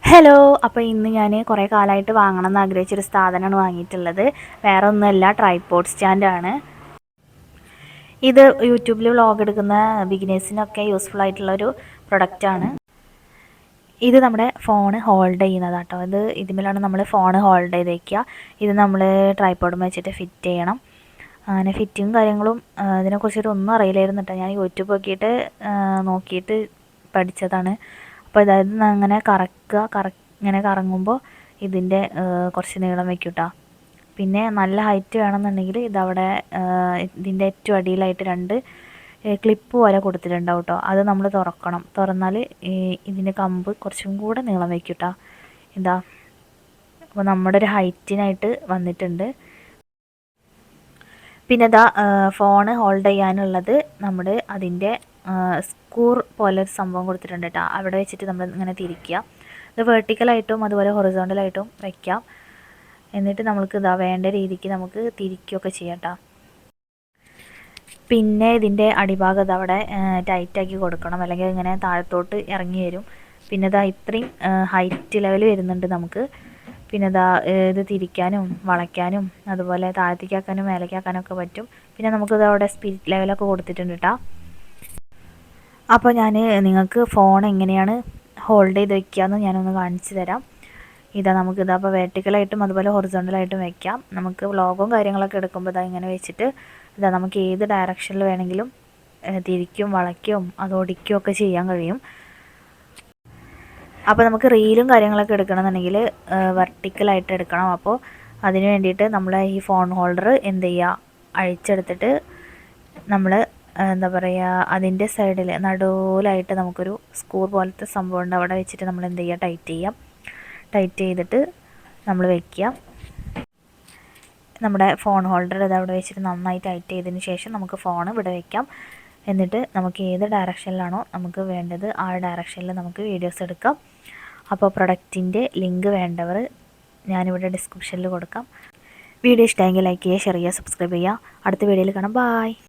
Hello. അപ്പോൾ ഇന്ന് ഞാൻ കുറേ കാലമായിട്ട് വാങ്ങണം എന്ന് ആഗ്രഹിച്ചൊരു സാധനമാണ് വാങ്ങിയിട്ടുള്ളത്. വേറെ ഒന്നുമല്ല, ട്രൈപോഡ് സ്റ്റാൻഡാണ്. ഇത് യൂട്യൂബിൽ വ്ളോഗ് എടുക്കുന്ന ബിഗിനേഴ്സിനൊക്കെ യൂസ്ഫുൾ ആയിട്ടുള്ളൊരു പ്രൊഡക്റ്റാണ്. ഇത് നമ്മുടെ ഫോണ് ഹോൾഡ് ചെയ്യുന്നതാണ് കേട്ടോ. ഇതിന്മേലാണ് നമ്മൾ ഫോൺ ഹോൾഡ് ചെയ്ത് വയ്ക്കുക. ഇത് നമ്മൾ ട്രൈപോഡ് വെച്ചിട്ട് ഫിറ്റ് ചെയ്യണം. അങ്ങനെ ഫിറ്റിങ്ങും കാര്യങ്ങളും ഇതിനെക്കുറിച്ചിട്ട് ഒന്നും അറിയില്ലായിരുന്നു കേട്ടോ. ഞാൻ യൂട്യൂബ് നോക്കിയിട്ട് പഠിച്ചതാണ്. അപ്പോൾ അതായത് അങ്ങനെ ഇങ്ങനെ കറങ്ങുമ്പോൾ ഇതിൻ്റെ കുറച്ച് നീളം വയ്ക്കും കേട്ടോ. പിന്നെ നല്ല ഹൈറ്റ് വേണമെന്നുണ്ടെങ്കിൽ ഇതവിടെ ഇതിൻ്റെ ഏറ്റവും അടിയിലായിട്ട് 2 ക്ലിപ്പ് പോലെ കൊടുത്തിട്ടുണ്ടാവും കേട്ടോ. അത് നമ്മൾ തുറന്നാൽ ഇതിൻ്റെ കമ്പ് കുറച്ചും കൂടെ നീളം വയ്ക്കും കേട്ടോ. ഇതാ, അപ്പോൾ നമ്മുടെ ഒരു ഹൈറ്റിനായിട്ട് വന്നിട്ടുണ്ട്. പിന്നെ ഇതാ, ഫോണ് ഹോൾഡ് ചെയ്യാനുള്ളത് അതിൻ്റെ സ്ക്രൂ പോലെ ഒരു സംഭവം കൊടുത്തിട്ടുണ്ട് കേട്ടോ. അവിടെ വെച്ചിട്ട് നമ്മൾ ഇങ്ങനെ തിരിക്കുക. ഇത് വെർട്ടിക്കലായിട്ടും അതുപോലെ ഹൊറിസോണ്ടലായിട്ടും വയ്ക്കാം. എന്നിട്ട് നമുക്ക് വേണ്ട രീതിക്ക് നമുക്ക് തിരിക്കുകയൊക്കെ ചെയ്യാം കേട്ടോ. പിന്നെ ഇതിൻ്റെ അടിഭാഗം അവിടെ ടൈറ്റാക്കി കൊടുക്കണം, അല്ലെങ്കിൽ ഇങ്ങനെ താഴത്തോട്ട് ഇറങ്ങി വരും. പിന്നെ ഇത്രയും ഹൈറ്റ് ലെവൽ വരുന്നുണ്ട് നമുക്ക്. പിന്നെ ഇത് തിരിക്കാനും വളയ്ക്കാനും അതുപോലെ താഴത്തേക്കാക്കാനും മേലേക്കാക്കാനും ഒക്കെ പറ്റും. പിന്നെ നമുക്കിത് അവിടെ സ്പിരിറ്റ് ലെവലൊക്കെ കൊടുത്തിട്ടുണ്ട് കേട്ടോ. അപ്പോൾ ഞാൻ നിങ്ങൾക്ക് ഫോൺ എങ്ങനെയാണ് ഹോൾഡ് ചെയ്ത് വയ്ക്കുകയെന്ന് ഞാനൊന്ന് കാണിച്ചു തരാം. അപ്പോൾ വെർട്ടിക്കലായിട്ടും അതുപോലെ ഹൊറിസോണ്ടലായിട്ടും വയ്ക്കാം. നമുക്ക് വ്ളോഗും കാര്യങ്ങളൊക്കെ എടുക്കുമ്പോൾ ഇങ്ങനെ വെച്ചിട്ട് നമുക്ക് ഏത് ഡയറക്ഷനിൽ വേണമെങ്കിലും തിരിക്കും വളയ്ക്കും ഒടിക്കുകയും ഒക്കെ ചെയ്യാൻ കഴിയും. അപ്പോൾ നമുക്ക് റീലും കാര്യങ്ങളൊക്കെ എടുക്കണമെന്നുണ്ടെങ്കിൽ വെർട്ടിക്കലായിട്ട് എടുക്കണം. അപ്പോൾ അതിന് വേണ്ടിയിട്ട് നമ്മൾ ഈ ഫോൺ ഹോൾഡർ എന്ത് ചെയ്യുക, അഴിച്ചെടുത്തിട്ട് നമ്മൾ അതിൻ്റെ സൈഡിൽ നടുവിലായിട്ട് നമുക്കൊരു സ്ക്രൂ പോലത്തെ സംഭവം ഉണ്ട്. അവിടെ വെച്ചിട്ട് നമ്മൾ എന്ത് ചെയ്യുക, ടൈറ്റ് ചെയ്തിട്ട് നമ്മൾ വയ്ക്കുക. നമ്മുടെ ഫോൺ ഹോൾഡർ അവിടെ വെച്ചിട്ട് നന്നായി ടൈറ്റ് ചെയ്തതിന് ശേഷം നമുക്ക് ഫോൺ ഇവിടെ വയ്ക്കാം. എന്നിട്ട് നമുക്ക് ഏത് ഡയറക്ഷനിലാണോ നമുക്ക് വേണ്ടത് ആ ഡയറക്ഷനിൽ നമുക്ക് വീഡിയോസ് എടുക്കാം. അപ്പോൾ പ്രൊഡക്റ്റിൻ്റെ ലിങ്ക് വേണ്ടവർ ഞാനിവിടെ ഡിസ്ക്രിപ്ഷനിൽ കൊടുക്കാം. വീഡിയോ ഇഷ്ടമെങ്കിൽ ലൈക്ക് ചെയ്യുക, ഷെയർ ചെയ്യുക, സബ്സ്ക്രൈബ് ചെയ്യുക. അടുത്ത വീഡിയോയിൽ കാണാം. ബൈ.